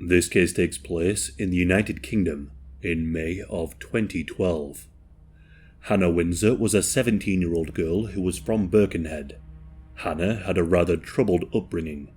This case takes place in the United Kingdom in May of 2012. Hannah Windsor was a 17-year-old girl who was from Birkenhead. Hannah had a rather troubled upbringing.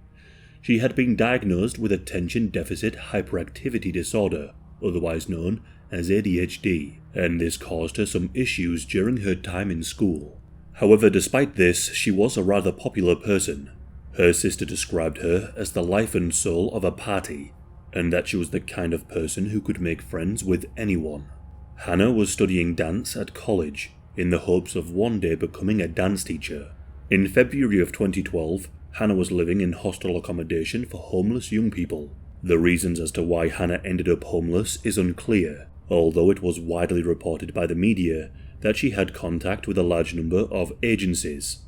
She had been diagnosed with attention deficit hyperactivity disorder, otherwise known as ADHD, and this caused her some issues during her time in school. However, despite this, she was a rather popular person. Her sister described her as the life and soul of a party, and that she was the kind of person who could make friends with anyone. Hannah was studying dance at college, in the hopes of one day becoming a dance teacher. In February of 2012, Hannah was living in hostel accommodation for homeless young people. The reasons as to why Hannah ended up homeless is unclear, although it was widely reported by the media that she had contact with a large number of agencies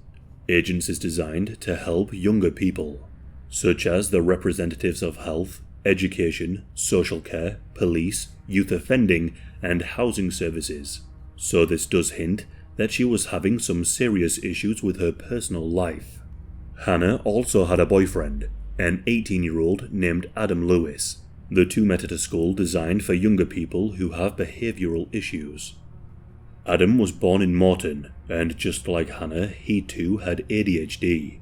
designed to help younger people, such as the representatives of health, education, social care, police, youth offending, and housing services. So this does hint that she was having some serious issues with her personal life. Hannah also had a boyfriend, an 18-year-old named Adam Lewis. The two met at a school designed for younger people who have behavioural issues. Adam was born in Morton, and just like Hannah, he too had ADHD.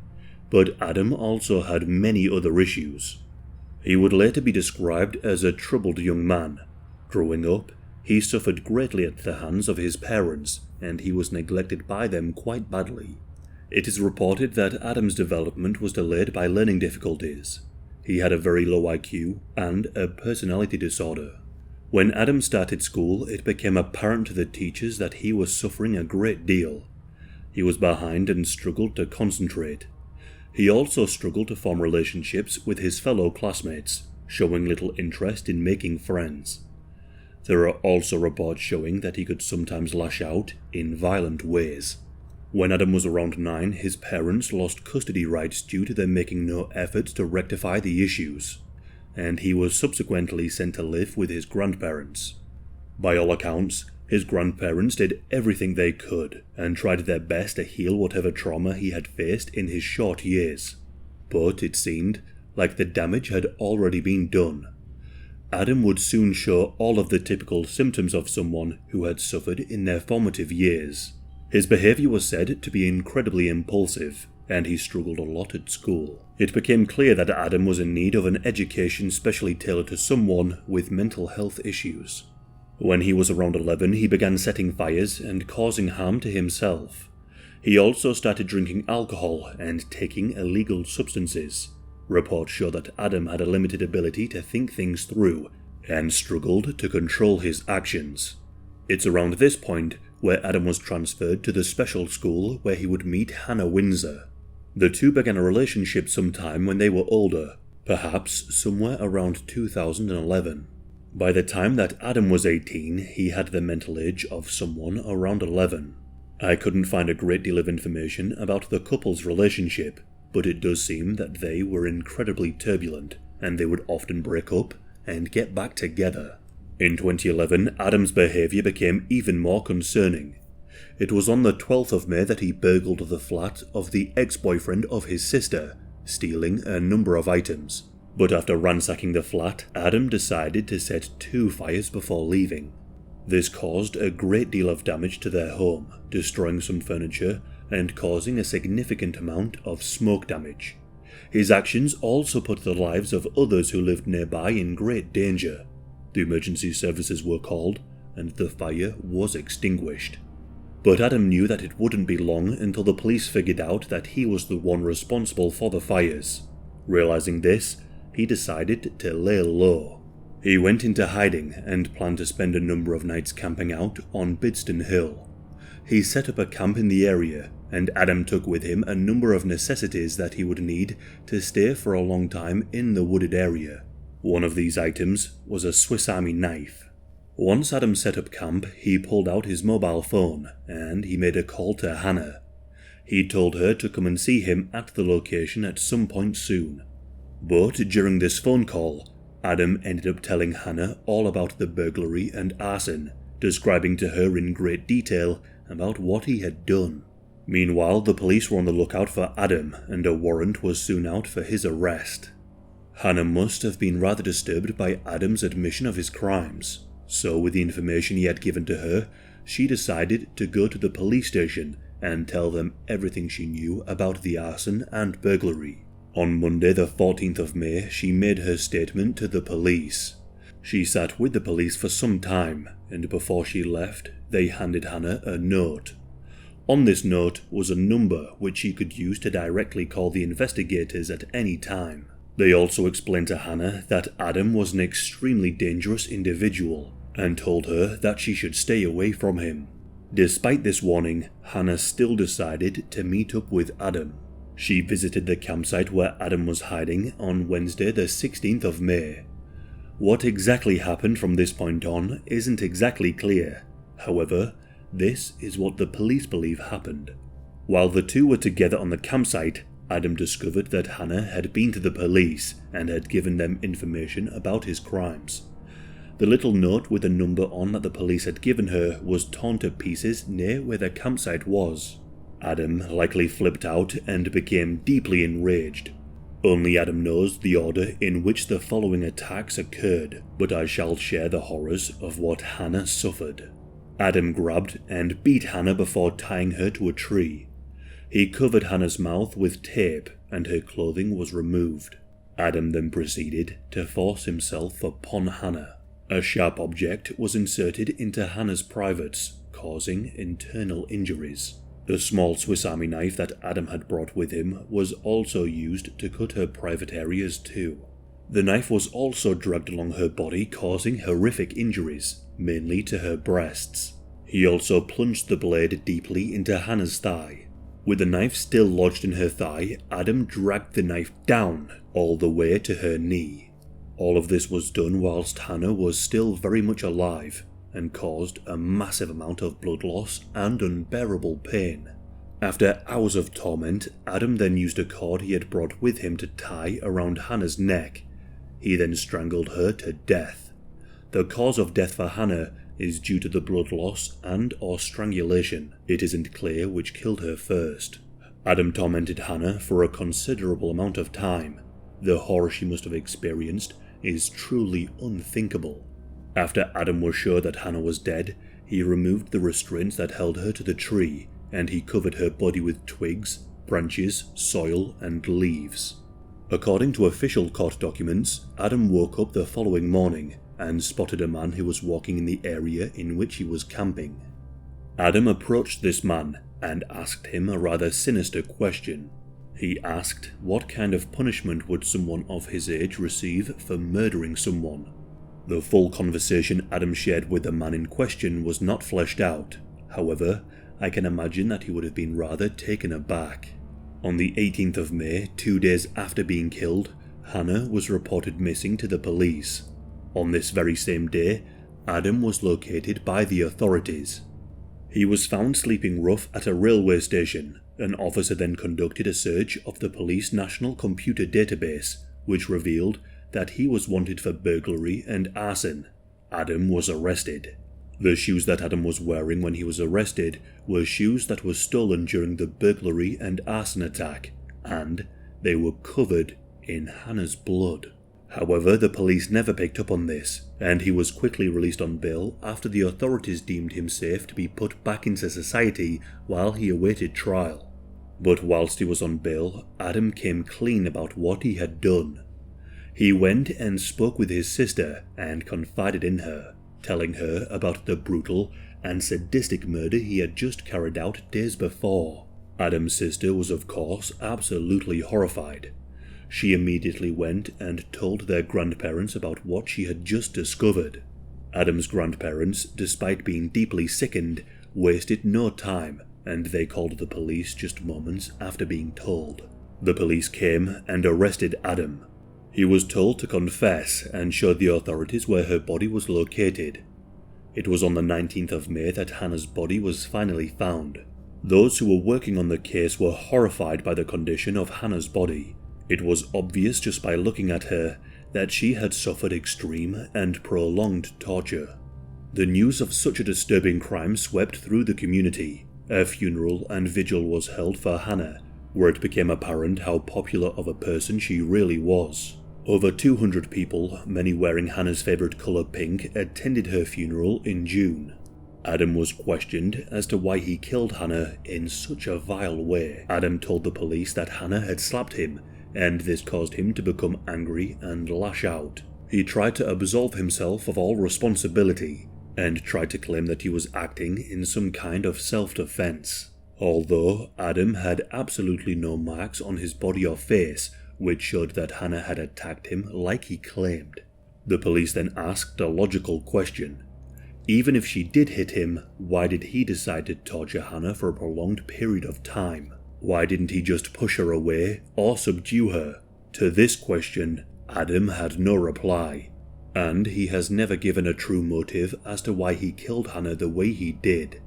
But Adam also had many other issues. He would later be described as a troubled young man. Growing up, he suffered greatly at the hands of his parents, and he was neglected by them quite badly. It is reported that Adam's development was delayed by learning difficulties. He had a very low IQ and a personality disorder. When Adam started school, it became apparent to the teachers that he was suffering a great deal. He was behind and struggled to concentrate. He also struggled to form relationships with his fellow classmates, showing little interest in making friends. There are also reports showing that he could sometimes lash out in violent ways. When Adam was around 9, his parents lost custody rights due to them making no efforts to rectify the issues, and he was subsequently sent to live with his grandparents. By all accounts, his grandparents did everything they could and tried their best to heal whatever trauma he had faced in his short years. But it seemed like the damage had already been done. Adam would soon show all of the typical symptoms of someone who had suffered in their formative years. His behaviour was said to be incredibly impulsive, and he struggled a lot at school. It became clear that Adam was in need of an education specially tailored to someone with mental health issues. When he was around 11, he began setting fires and causing harm to himself. He also started drinking alcohol and taking illegal substances. Reports show that Adam had a limited ability to think things through and struggled to control his actions. It's around this point where Adam was transferred to the special school where he would meet Hannah Windsor. The two began a relationship sometime when they were older, perhaps somewhere around 2011. By the time that Adam was 18, he had the mental age of someone around 11. I couldn't find a great deal of information about the couple's relationship, but it does seem that they were incredibly turbulent, and they would often break up and get back together. In 2011, Adam's behaviour became even more concerning. It was on the 12th of May that he burgled the flat of the ex-boyfriend of his sister, stealing a number of items. But after ransacking the flat, Adam decided to set 2 fires before leaving. This caused a great deal of damage to their home, destroying some furniture and causing a significant amount of smoke damage. His actions also put the lives of others who lived nearby in great danger. The emergency services were called, and the fire was extinguished. But Adam knew that it wouldn't be long until the police figured out that he was the one responsible for the fires. Realizing this, he decided to lay low. He went into hiding and planned to spend a number of nights camping out on Bidston Hill. He set up a camp in the area, and Adam took with him a number of necessities that he would need to stay for a long time in the wooded area. One of these items was a Swiss Army knife. Once Adam set up camp, he pulled out his mobile phone and he made a call to Hannah. He told her to come and see him at the location at some point soon. But during this phone call, Adam ended up telling Hannah all about the burglary and arson, describing to her in great detail about what he had done. Meanwhile, the police were on the lookout for Adam, and a warrant was soon out for his arrest. Hannah must have been rather disturbed by Adam's admission of his crimes, so with the information he had given to her, she decided to go to the police station and tell them everything she knew about the arson and burglary. On Monday the 14th of May, she made her statement to the police. She sat with the police for some time, and before she left, they handed Hannah a note. On this note was a number which she could use to directly call the investigators at any time. They also explained to Hannah that Adam was an extremely dangerous individual, and told her that she should stay away from him. Despite this warning, Hannah still decided to meet up with Adam. She visited the campsite where Adam was hiding on Wednesday the 16th of May. What exactly happened from this point on isn't exactly clear. However, this is what the police believe happened. While the two were together on the campsite, Adam discovered that Hannah had been to the police and had given them information about his crimes. The little note with a number on that the police had given her was torn to pieces near where the campsite was. Adam likely flipped out and became deeply enraged. Only Adam knows the order in which the following attacks occurred, but I shall share the horrors of what Hannah suffered. Adam grabbed and beat Hannah before tying her to a tree. He covered Hannah's mouth with tape and her clothing was removed. Adam then proceeded to force himself upon Hannah. A sharp object was inserted into Hannah's privates, causing internal injuries. The small Swiss Army knife that Adam had brought with him was also used to cut her private areas too. The knife was also dragged along her body, causing horrific injuries, mainly to her breasts. He also plunged the blade deeply into Hannah's thigh. With the knife still lodged in her thigh, Adam dragged the knife down all the way to her knee. All of this was done whilst Hannah was still very much alive, and caused a massive amount of blood loss and unbearable pain. After hours of torment, Adam then used a cord he had brought with him to tie around Hannah's neck. He then strangled her to death. The cause of death for Hannah is due to the blood loss and or strangulation. It isn't clear which killed her first. Adam tormented Hannah for a considerable amount of time. The horror she must have experienced is truly unthinkable. After Adam was sure that Hannah was dead, he removed the restraints that held her to the tree, and he covered her body with twigs, branches, soil, and leaves. According to official court documents, Adam woke up the following morning and spotted a man who was walking in the area in which he was camping. Adam approached this man and asked him a rather sinister question. He asked what kind of punishment would someone of his age receive for murdering someone. The full conversation Adam shared with the man in question was not fleshed out. However, I can imagine that he would have been rather taken aback. On the 18th of May, 2 days after being killed, Hannah was reported missing to the police. On this very same day, Adam was located by the authorities. He was found sleeping rough at a railway station. An officer then conducted a search of the police national computer database, which revealed that he was wanted for burglary and arson. Adam was arrested. The shoes that Adam was wearing when he was arrested were shoes that were stolen during the burglary and arson attack, and they were covered in Hannah's blood. However, the police never picked up on this, and he was quickly released on bail after the authorities deemed him safe to be put back into society while he awaited trial. But whilst he was on bail, Adam came clean about what he had done. He went and spoke with his sister and confided in her, telling her about the brutal and sadistic murder he had just carried out days before. Adam's sister was of course absolutely horrified. She immediately went and told their grandparents about what she had just discovered. Adam's grandparents, despite being deeply sickened, wasted no time, and they called the police just moments after being told. The police came and arrested Adam. He was told to confess and showed the authorities where her body was located. It was on the 19th of May that Hannah's body was finally found. Those who were working on the case were horrified by the condition of Hannah's body. It was obvious just by looking at her that she had suffered extreme and prolonged torture. The news of such a disturbing crime swept through the community. A funeral and vigil was held for Hannah, where it became apparent how popular of a person she really was. Over 200 people, many wearing Hannah's favourite colour pink, attended her funeral in June. Adam was questioned as to why he killed Hannah in such a vile way. Adam told the police that Hannah had slapped him, and this caused him to become angry and lash out. He tried to absolve himself of all responsibility, and tried to claim that he was acting in some kind of self-defense. Although Adam had absolutely no marks on his body or face, which showed that Hannah had attacked him like he claimed. The police then asked a logical question. Even if she did hit him, why did he decide to torture Hannah for a prolonged period of time? Why didn't he just push her away or subdue her? To this question, Adam had no reply, and he has never given a true motive as to why he killed Hannah the way he did.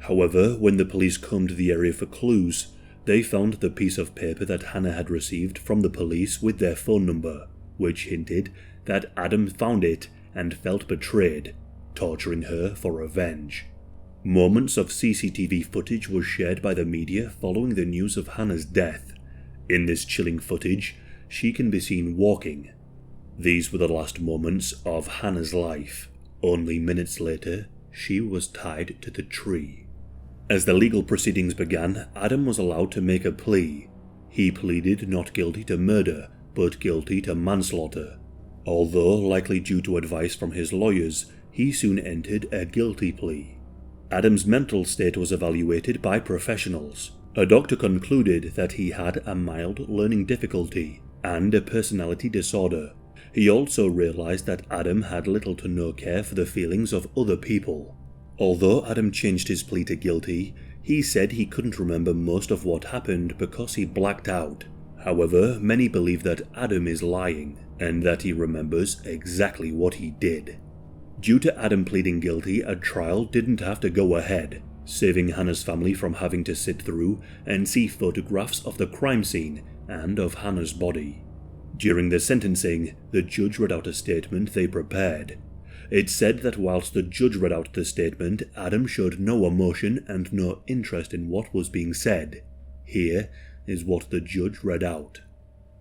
However, when the police combed the area for clues, they found the piece of paper that Hannah had received from the police with their phone number, which hinted that Adam found it and felt betrayed, torturing her for revenge. Moments of CCTV footage was shared by the media following the news of Hannah's death. In this chilling footage, she can be seen walking. These were the last moments of Hannah's life. Only minutes later, she was tied to the tree. As the legal proceedings began, Adam was allowed to make a plea. He pleaded not guilty to murder, but guilty to manslaughter. Although likely due to advice from his lawyers, he soon entered a guilty plea. Adam's mental state was evaluated by professionals. A doctor concluded that he had a mild learning difficulty and a personality disorder. He also realized that Adam had little to no care for the feelings of other people. Although Adam changed his plea to guilty, he said he couldn't remember most of what happened because he blacked out. However, many believe that Adam is lying and that he remembers exactly what he did. Due to Adam pleading guilty, a trial didn't have to go ahead, saving Hannah's family from having to sit through and see photographs of the crime scene and of Hannah's body. During the sentencing, the judge read out a statement they prepared. It said that whilst the judge read out the statement, Adam showed no emotion and no interest in what was being said. Here is what the judge read out.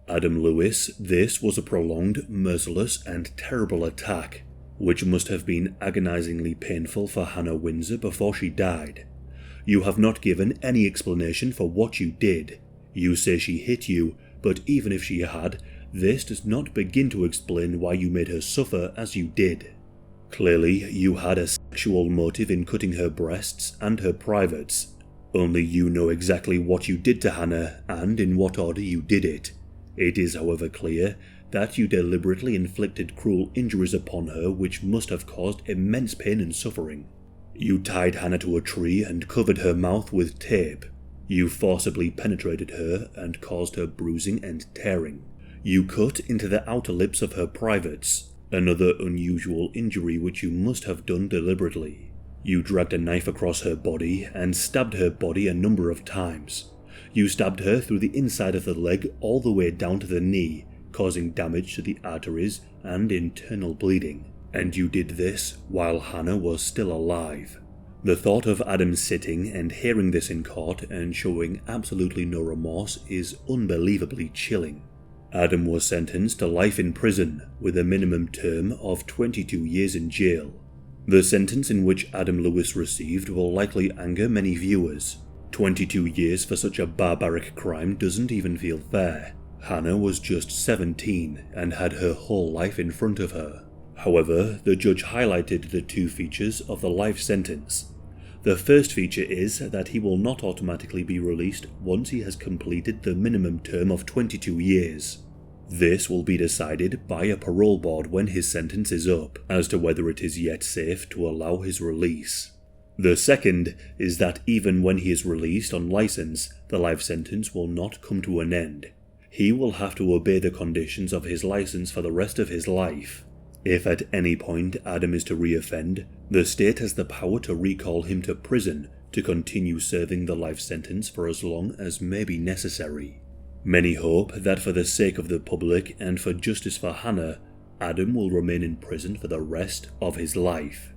Adam Lewis, this was a prolonged, merciless and terrible attack, which must have been agonizingly painful for Hannah Windsor before she died. You have not given any explanation for what you did. You say she hit you, but even if she had, this does not begin to explain why you made her suffer as you did. Clearly, you had a sexual motive in cutting her breasts and her privates. Only you know exactly what you did to Hannah and in what order you did it. It is, however, clear that you deliberately inflicted cruel injuries upon her which must have caused immense pain and suffering. You tied Hannah to a tree and covered her mouth with tape. You forcibly penetrated her and caused her bruising and tearing. You cut into the outer lips of her privates, another unusual injury which you must have done deliberately. You dragged a knife across her body and stabbed her body a number of times. You stabbed her through the inside of the leg all the way down to the knee, causing damage to the arteries and internal bleeding. And you did this while Hannah was still alive. The thought of Adam sitting and hearing this in court and showing absolutely no remorse is unbelievably chilling. Adam was sentenced to life in prison with a minimum term of 22 years in jail. The sentence in which Adam Lewis received will likely anger many viewers. 22 years for such a barbaric crime doesn't even feel fair. Hannah was just 17 and had her whole life in front of her. However, the judge highlighted the two features of the life sentence. The first feature is that he will not automatically be released once he has completed the minimum term of 22 years. This will be decided by a parole board when his sentence is up, as to whether it is yet safe to allow his release. The second is that even when he is released on license, the life sentence will not come to an end. He will have to obey the conditions of his license for the rest of his life. If at any point Adam is to reoffend, the state has the power to recall him to prison to continue serving the life sentence for as long as may be necessary. Many hope that for the sake of the public and for justice for Hannah, Adam will remain in prison for the rest of his life.